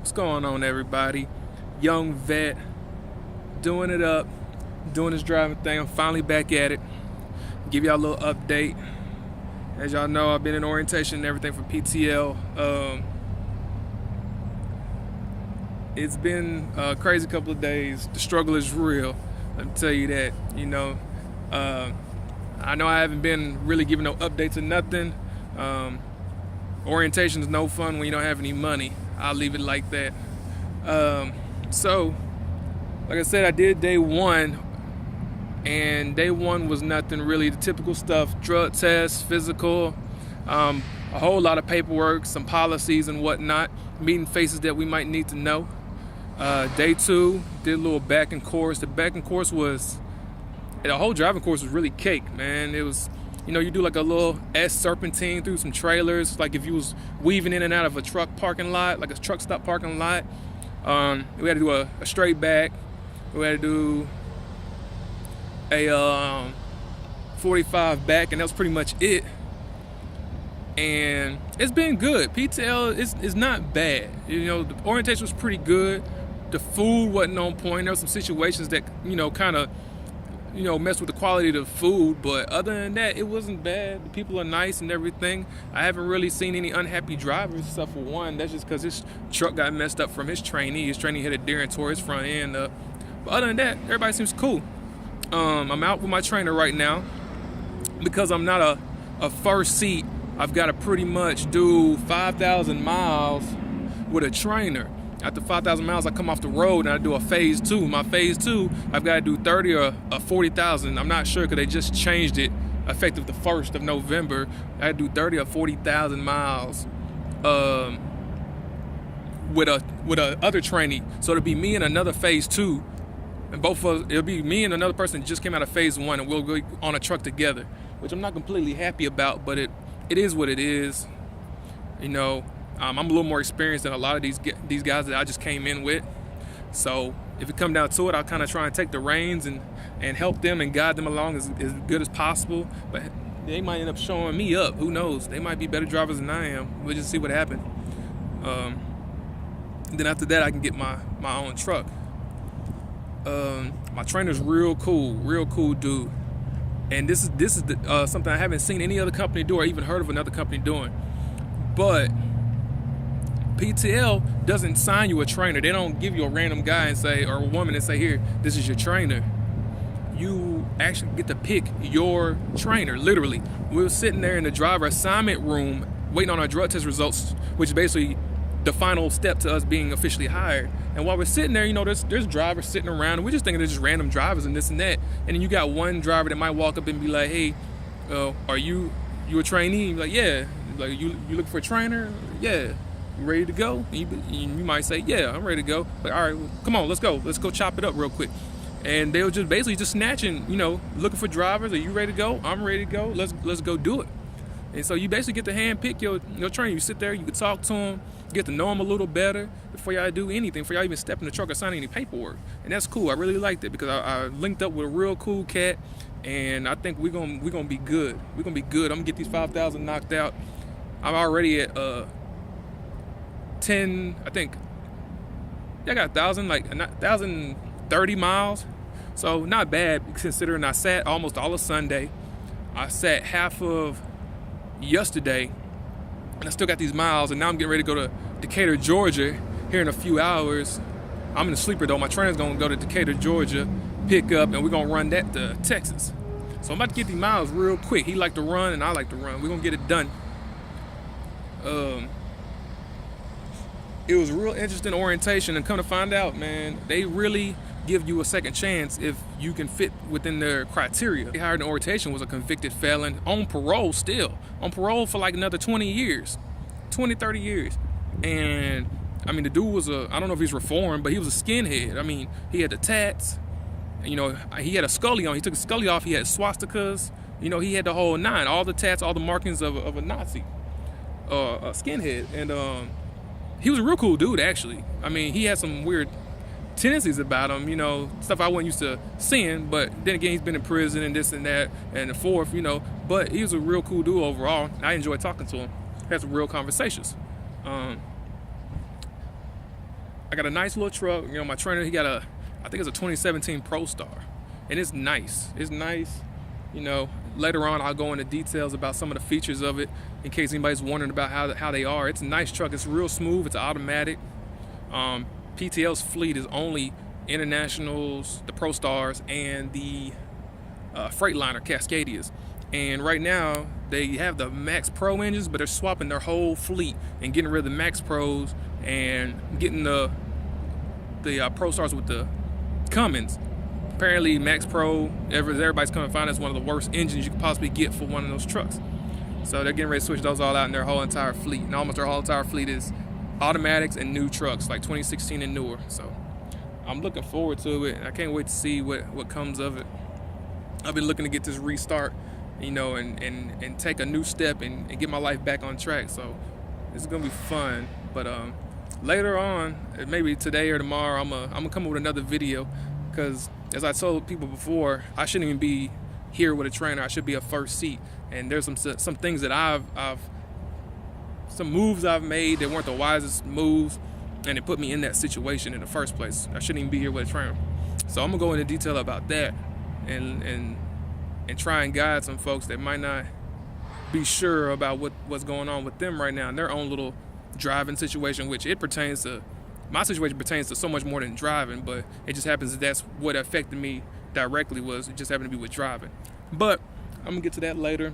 What's going on, everybody? Young vet, doing it up, doing this driving thing. I'm finally back at it. Give y'all a little update. As y'all know, I've been in orientation and everything for PTL. It's been a crazy couple of days. The struggle is real. Let me tell you that. I know I haven't been really giving no updates or nothing. Orientation is no fun when you don't have any money. I'll leave it like that. So, like I said, I did day one, and day one was nothing really. The typical stuff: drug tests, physical, a whole lot of paperwork, some policies and whatnot, meeting faces that we might need to know. Day two, did a little back and course. The back and course the whole driving course was really cake, man. It was, you do like a little serpentine through some trailers, like if you was weaving in and out of a truck parking lot, like a truck stop parking lot. We had to do a straight back. We had to do a 45 back, and that was pretty much it. And it's been good. PTL is not bad. The orientation was pretty good. The food wasn't on point. There were some situations that, kind of, mess with the quality of the food, but other than that, it wasn't bad. The people are nice and everything. I haven't really seen any unhappy drivers, except for one. That's just because his truck got messed up from his trainee. His trainee hit a deer and tore his front end up. But other than that, everybody seems cool. I'm out with my trainer right now. Because I'm not a first seat, I've got to pretty much do 5,000 miles with a trainer. After 5,000 miles, I come off the road and I do a phase two. My phase two, I've got to do 30 or 40,000. I'm not sure because they just changed it effective the 1st of November. I had to do 30 or 40,000 miles with a other trainee. So it'll be me and another phase two. And both of us, it'll be me and another person that just came out of phase one, and we'll go on a truck together, which I'm not completely happy about, but it is what it is. I'm a little more experienced than a lot of these guys that I just came in with. So if it come down to it, I'll kind of try and take the reins and help them and guide them along as good as possible. But they might end up showing me up. Who knows? They might be better drivers than I am. We'll just see what happens. Then after that, I can get my own truck. My trainer's real cool dude. And this is something I haven't seen any other company do or even heard of another company doing. But PTL doesn't sign you a trainer. They don't give you a random guy or a woman and say, here, this is your trainer. You actually get to pick your trainer, literally. We were sitting there in the driver assignment room waiting on our drug test results, which is basically the final step to us being officially hired. And while we're sitting there, there's drivers sitting around, and we're just thinking they're just random drivers and this and that. And then you got one driver that might walk up and be like, hey, are you a trainee? You're like, yeah. Like, you looking for a trainer? Yeah. You ready to go? And you might say, yeah, I'm ready to go. Like, all right, well, come on, let's go chop it up real quick. And they'll just basically just snatching, looking for drivers. Are you ready to go? I'm ready to go. Let's go do it. And so you basically get to hand pick your trainer. You sit there, you can talk to them, get to know them a little better before y'all do anything, before y'all even step in the truck or sign any paperwork. And that's cool. I really liked it because I linked up with a real cool cat, and I think we're gonna be good. We're gonna be good. I'm gonna get these 5,000 knocked out. I'm already at 10. I think I got 1,030 miles. So not bad considering I sat almost all of Sunday. I sat half of yesterday, and I still got these miles, and now I'm getting ready to go to Decatur, Georgia here in a few hours. I'm in a sleeper though. My trainer's gonna go to Decatur, Georgia, pick up, and we're gonna run that to Texas. So I'm about to get these miles real quick. He like to run and I like to run. We're gonna get it done. It was real interesting orientation, and come to find out, man, they really give you a second chance if you can fit within their criteria. They hired in orientation was a convicted felon on parole still. On parole for like another 20 years, 20, 30 years. And I mean, the dude was I don't know if he's reformed, but he was a skinhead. I mean, he had the tats, he had a scully on. He took a scully off, he had swastikas, he had the whole nine, all the tats, all the markings of a Nazi, a skinhead. And he was a real cool dude, actually. I mean, he had some weird tendencies about him, stuff I wasn't used to seeing, but then again, he's been in prison and this and that and the fourth, but he was a real cool dude overall. I enjoyed talking to him. Had some real conversations. I got a nice little truck. You know, my trainer, he got I think it's a 2017 Pro Star, and it's nice. It's nice. You know, later on I'll go into details about some of the features of it in case anybody's wondering about how they are. It's a nice truck. It's real smooth. It's automatic. PTL's fleet is only Internationals, the Pro Stars, and the Freightliner Cascadias. And right now they have the Max Pro engines, but they're swapping their whole fleet and getting rid of the Max Pros and getting the Pro Stars with the Cummins. Apparently Max Pro, everybody's coming to find that's one of the worst engines you could possibly get for one of those trucks. So they're getting ready to switch those all out in their whole entire fleet. And almost their whole entire fleet is automatics and new trucks, like 2016 and newer. So I'm looking forward to it. I can't wait to see what comes of it. I've been looking to get this restart, you know, and take a new step and get my life back on track. So it's gonna be fun. But later on, maybe today or tomorrow, I'm gonna come up with another video, because as I told people before, I shouldn't even be here with a trainer. I should be a first seat. And there's some things that some moves I've made that weren't the wisest moves, and it put me in that situation in the first place. I shouldn't even be here with a trainer. So I'm gonna go into detail about that and try and guide some folks that might not be sure about what's going on with them right now in their own little driving situation, which my situation pertains to so much more than driving, but it just happens that's what affected me directly. It just happened to be with driving. But I'm gonna get to that later.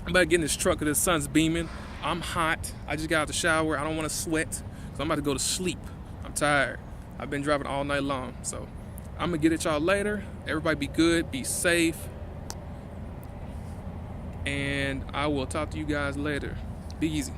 I'm about to get in this truck because the sun's beaming. I'm hot. I just got out the shower. I don't want to sweat, so I'm about to go to sleep. I'm tired. I've been driving all night long. So I'm gonna get at y'all later. Everybody be good, be safe, and I will talk to you guys later. Be easy.